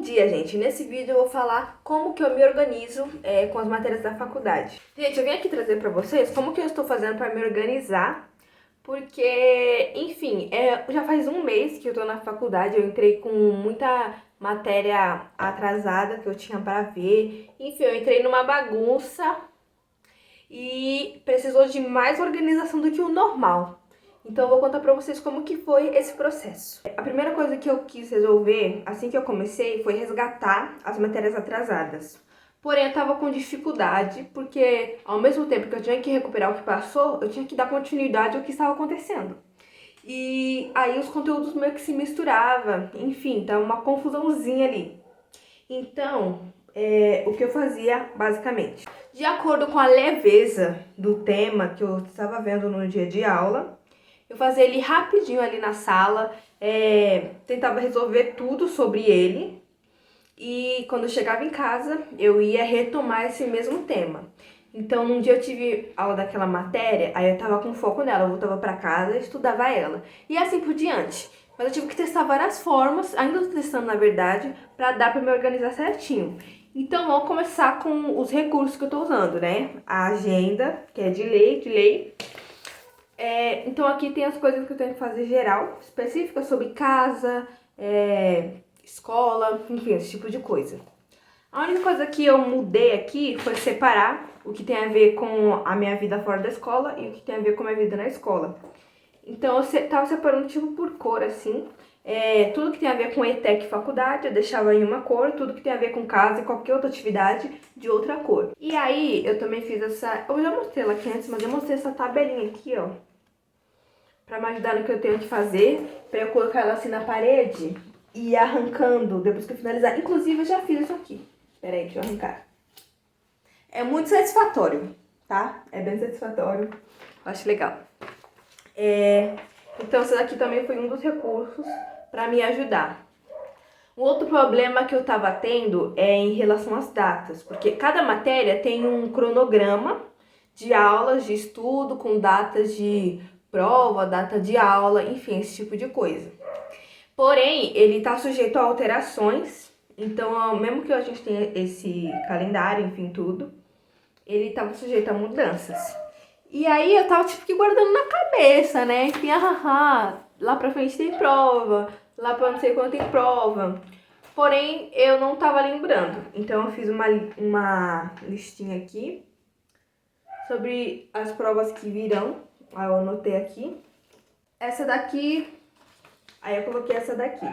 dia, gente. Nesse vídeo eu vou falar como que eu me organizo com as matérias da faculdade. Gente, eu vim aqui trazer pra vocês como que eu estou fazendo pra me organizar, porque, enfim, já faz um mês que eu tô na faculdade, eu entrei com muita matéria atrasada que eu tinha pra ver. Enfim, eu entrei numa bagunça e precisou de mais organização do que o normal. Então eu vou contar pra vocês como que foi esse processo. A primeira coisa que eu quis resolver, assim que eu comecei, foi resgatar as matérias atrasadas. Porém, eu tava com dificuldade, porque ao mesmo tempo que eu tinha que recuperar o que passou, eu tinha que dar continuidade ao que estava acontecendo. E aí os conteúdos meio que se misturavam, enfim, tá uma confusãozinha ali. Então, o que eu fazia, basicamente, de acordo com a leveza do tema que eu estava vendo no dia de aula, eu fazia ele rapidinho ali na sala, tentava resolver tudo sobre ele. E quando eu chegava em casa, eu ia retomar esse mesmo tema. Então, um dia eu tive aula daquela matéria, aí eu tava com foco nela, eu voltava pra casa e estudava ela. E assim por diante. Mas eu tive que testar várias formas, ainda tô testando na verdade, pra dar pra me organizar certinho. Então, vamos começar com os recursos que eu tô usando, né? A agenda, que é de lei. Então, aqui tem as coisas que eu tenho que fazer geral, específicas sobre casa, escola, enfim, esse tipo de coisa. A única coisa que eu mudei aqui foi separar o que tem a ver com a minha vida fora da escola e o que tem a ver com a minha vida na escola. Então eu tava separando tipo por cor, assim. Tudo que tem a ver com ETEC e faculdade eu deixava em uma cor, tudo que tem a ver com casa e qualquer outra atividade de outra cor. E aí eu também fiz essa, eu já mostrei ela aqui antes, mas eu mostrei essa tabelinha aqui, ó, pra me ajudar no que eu tenho que fazer, pra eu colocar ela assim na parede e ir arrancando depois que eu finalizar. Inclusive eu já fiz isso aqui. Pera aí, deixa eu arrancar. É muito satisfatório, tá? É bem satisfatório. Eu acho legal. Então, esse daqui também foi um dos recursos para me ajudar. Um outro problema que eu tava tendo é em relação às datas, porque cada matéria tem um cronograma de aulas, de estudo, com datas de prova, data de aula, enfim, esse tipo de coisa. Porém, ele tá sujeito a alterações. Então, mesmo que a gente tenha esse calendário, enfim, tudo, ele estava sujeito a mudanças. E aí eu tava tipo que guardando na cabeça, né? Enfim, lá pra frente tem prova, lá pra não sei quando tem prova. Porém, eu não tava lembrando. Então eu fiz uma listinha aqui sobre as provas que virão. Aí eu anotei aqui. Essa daqui, aí eu coloquei essa daqui.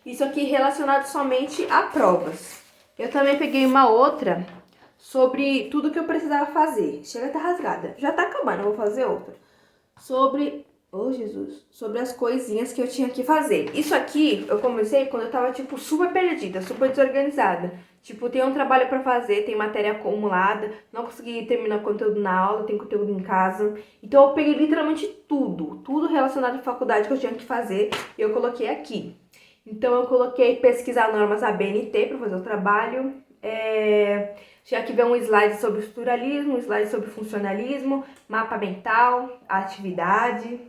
Isso aqui relacionado somente a provas. Eu também peguei uma outra sobre tudo que eu precisava fazer. Chega a tá rasgada. Já tá acabando, eu vou fazer outra. Sobre as coisinhas que eu tinha que fazer. Isso aqui eu comecei quando eu tava, tipo, super perdida, super desorganizada. Tipo, tem um trabalho pra fazer, tem matéria acumulada, não consegui terminar o conteúdo na aula, tem conteúdo em casa. Então eu peguei literalmente tudo relacionado à faculdade que eu tinha que fazer e eu coloquei aqui. Então eu coloquei pesquisar normas ABNT para fazer o trabalho. Tinha que ver um slide sobre estruturalismo, um slide sobre funcionalismo, mapa mental, atividade.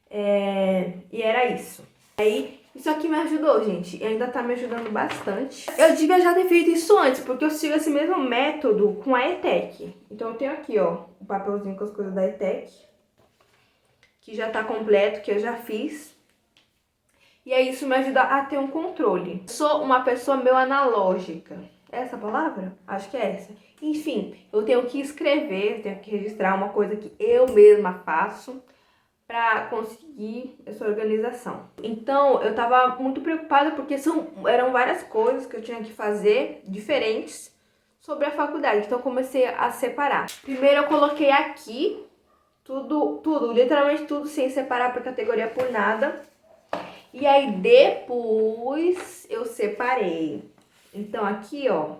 E era isso. Aí, isso aqui me ajudou, gente. E ainda tá me ajudando bastante. Eu devia já ter feito isso antes, porque eu sigo esse mesmo método com a ETEC. Então eu tenho aqui, ó, o papelzinho com as coisas da ETEC, que já tá completo, que eu já fiz. E aí isso me ajuda a ter um controle. Sou uma pessoa meio analógica. É essa a palavra? Acho que é essa. Enfim, eu tenho que escrever, tenho que registrar uma coisa que eu mesma faço para conseguir essa organização. Então, eu tava muito preocupada porque eram várias coisas que eu tinha que fazer diferentes sobre a faculdade. Então, eu comecei a separar. Primeiro, eu coloquei aqui tudo, literalmente tudo, sem separar por categoria, por nada. E aí, depois, eu separei. Então, aqui, ó,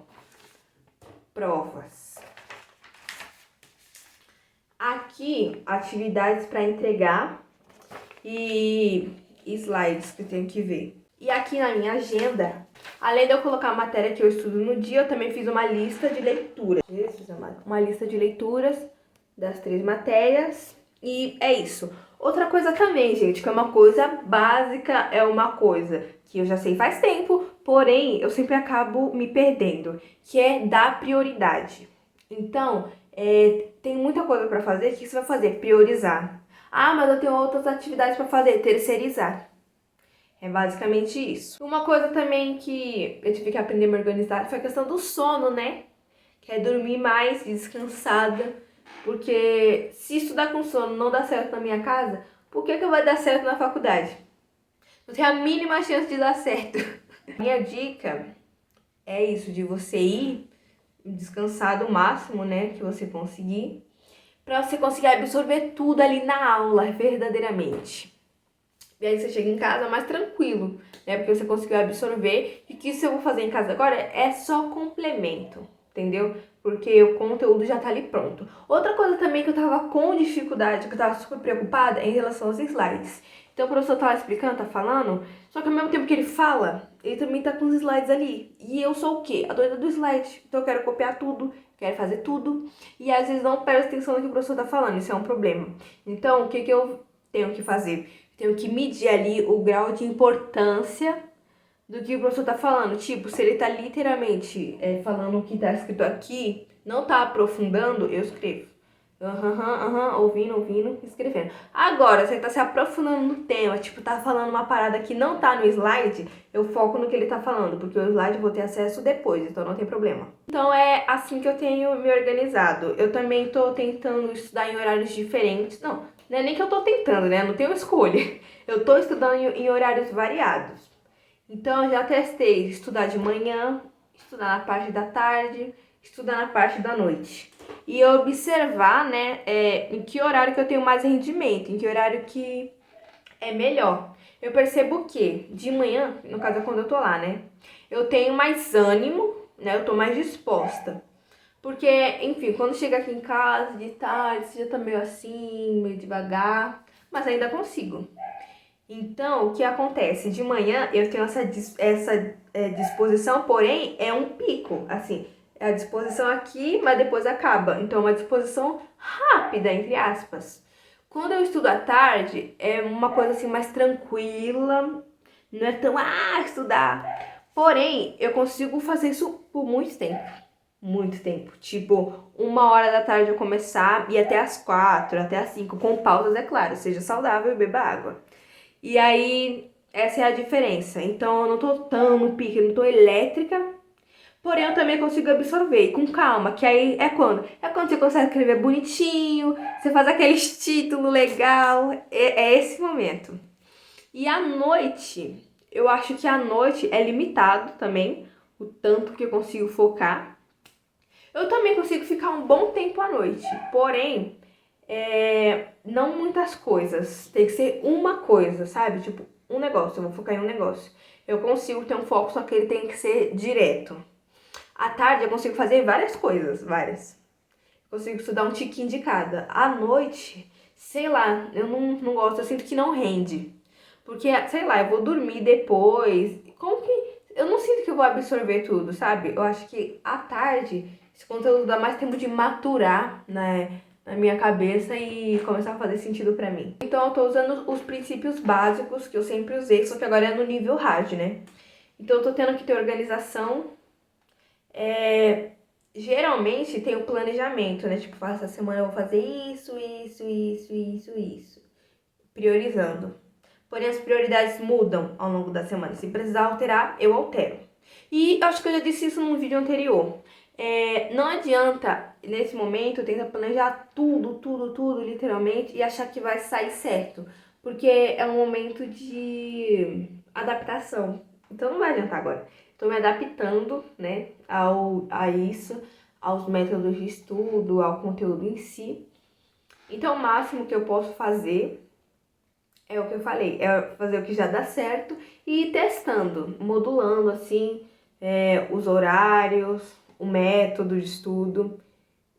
provas. Aqui, atividades para entregar e slides que eu tenho que ver. E aqui na minha agenda, além de eu colocar a matéria que eu estudo no dia, eu também fiz uma lista de leituras. Uma lista de leituras das 3 matérias. E é isso. Outra coisa também, gente, que é uma coisa básica, é uma coisa que eu já sei faz tempo, porém eu sempre acabo me perdendo, que é dar prioridade. Então, tem muita coisa para fazer. O que você vai fazer? Priorizar. Ah, mas eu tenho outras atividades para fazer. Terceirizar. É basicamente isso. Uma coisa também que eu tive que aprender a me organizar foi a questão do sono, né? Que é dormir mais, descansada. Porque se estudar com sono não dá certo na minha casa, por que vai dar certo na faculdade? Não tem a mínima chance de dar certo. Minha dica é isso, de você ir descansado o máximo, né, que você conseguir, para você conseguir absorver tudo ali na aula, verdadeiramente. E aí você chega em casa mais tranquilo, né, porque você conseguiu absorver, e que isso eu vou fazer em casa agora é só complemento, entendeu? Porque o conteúdo já tá ali pronto. Outra coisa também que eu tava com dificuldade, que eu tava super preocupada, é em relação aos slides. Então o professor tá lá explicando, tá falando, só que ao mesmo tempo que ele fala, ele também tá com os slides ali. E eu sou o quê? A doida do slide. Então eu quero copiar tudo, quero fazer tudo, e às vezes não presto atenção no que o professor tá falando, isso é um problema. Então o que eu tenho que fazer? Tenho que medir ali o grau de importância do que o professor tá falando. Tipo, se ele tá literalmente falando o que tá escrito aqui, não tá aprofundando, eu escrevo. Ouvindo, escrevendo. Agora, se ele tá se aprofundando no tema, tipo, tá falando uma parada que não tá no slide, eu foco no que ele tá falando, porque o slide eu vou ter acesso depois, então não tem problema. Então é assim que eu tenho me organizado. Eu também tô tentando estudar em horários diferentes. Não é nem que eu tô tentando, né? Não tenho escolha. Eu tô estudando em horários variados. Então, eu já testei estudar de manhã, estudar na parte da tarde, estudar na parte da noite. E observar, né, em que horário que eu tenho mais rendimento, em que horário que é melhor. Eu percebo que de manhã, no caso é quando eu tô lá, né, eu tenho mais ânimo, né, eu tô mais disposta. Porque, enfim, quando chega aqui em casa de tarde, você já tá meio assim, meio devagar, mas ainda consigo. Então, o que acontece? De manhã eu tenho essa disposição, porém é um pico, assim, é a disposição aqui, mas depois acaba. Então, é uma disposição rápida, entre aspas. Quando eu estudo à tarde, é uma coisa assim mais tranquila, não é tão, estudar. Porém, eu consigo fazer isso por muito tempo. Muito tempo. Tipo, 1 hora da tarde eu começar e até as 4, até as 5, com pausas, é claro, seja saudável e beba água. E aí, essa é a diferença. Então, eu não tô tão no pique, eu não tô elétrica, porém eu também consigo absorver com calma, que aí é quando? É quando você consegue escrever bonitinho, você faz aquele título legal, é esse momento. E à noite, eu acho que à noite é limitado também, o tanto que eu consigo focar. Eu também consigo ficar um bom tempo à noite, porém, não muitas coisas. Tem que ser uma coisa, sabe? Tipo, um negócio, eu vou focar em um negócio. Eu consigo ter um foco, só que ele tem que ser direto. À tarde eu consigo fazer várias coisas, várias. Consigo estudar um tiquinho de cada. À noite, sei lá, eu não gosto, eu sinto que não rende. Porque, sei lá, eu vou dormir depois. Como que. Eu não sinto que eu vou absorver tudo, sabe? Eu acho que à tarde esse conteúdo dá mais tempo de maturar, né, na minha cabeça e começar a fazer sentido pra mim. Então eu tô usando os princípios básicos que eu sempre usei, só que agora é no nível hard, né? Então eu tô tendo que ter organização. Geralmente tem o planejamento, né? Tipo, essa semana eu vou fazer isso. Priorizando. Porém, as prioridades mudam ao longo da semana. Se precisar alterar, eu altero. E acho que eu já disse isso num vídeo anterior. Não adianta, nesse momento, tentar planejar tudo, literalmente, e achar que vai sair certo. Porque é um momento de adaptação. Então não vai adiantar agora. Estou me adaptando, né, a isso, aos métodos de estudo, ao conteúdo em si. Então o máximo que eu posso fazer é o que eu falei, é fazer o que já dá certo e ir testando, modulando assim os horários, o método de estudo.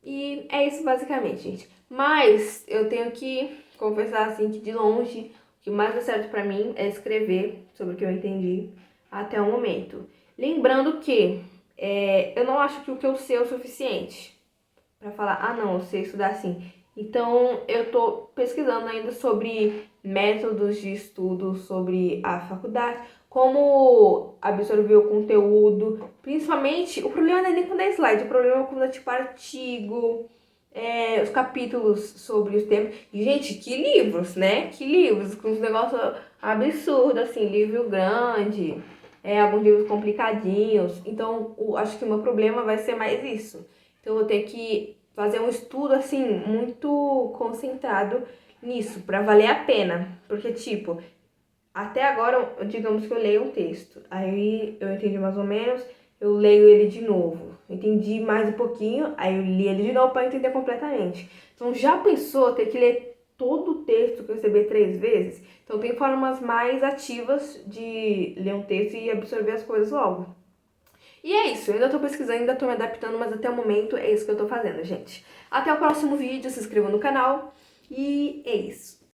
E é isso basicamente, gente. Mas eu tenho que confessar assim que de longe o que mais dá certo pra mim é escrever sobre o que eu entendi até o momento. Lembrando que eu não acho que o que eu sei é o suficiente para falar, não, eu sei estudar assim. Então, eu tô pesquisando ainda sobre métodos de estudo, sobre a faculdade, como absorver o conteúdo, principalmente, o problema não é nem quando é slide, o problema é quando é tipo artigo, os capítulos sobre os temas. E, gente, que livros, né? Que livros, com uns negócios absurdos, assim, livro grande, alguns livros complicadinhos. Então, acho que o meu problema vai ser mais isso. Então, eu vou ter que fazer um estudo, assim, muito concentrado nisso, pra valer a pena. Porque, tipo, até agora, digamos que eu leio um texto, aí eu entendi mais ou menos, eu leio ele de novo. Entendi mais um pouquinho, aí eu li ele de novo para entender completamente. Então, já pensou ter que ler todo o texto que eu recebi 3 vezes? Então, tem formas mais ativas de ler um texto e absorver as coisas logo. E é isso, eu ainda tô pesquisando, ainda tô me adaptando, mas até o momento é isso que eu tô fazendo, gente. Até o próximo vídeo, se inscreva no canal e é isso.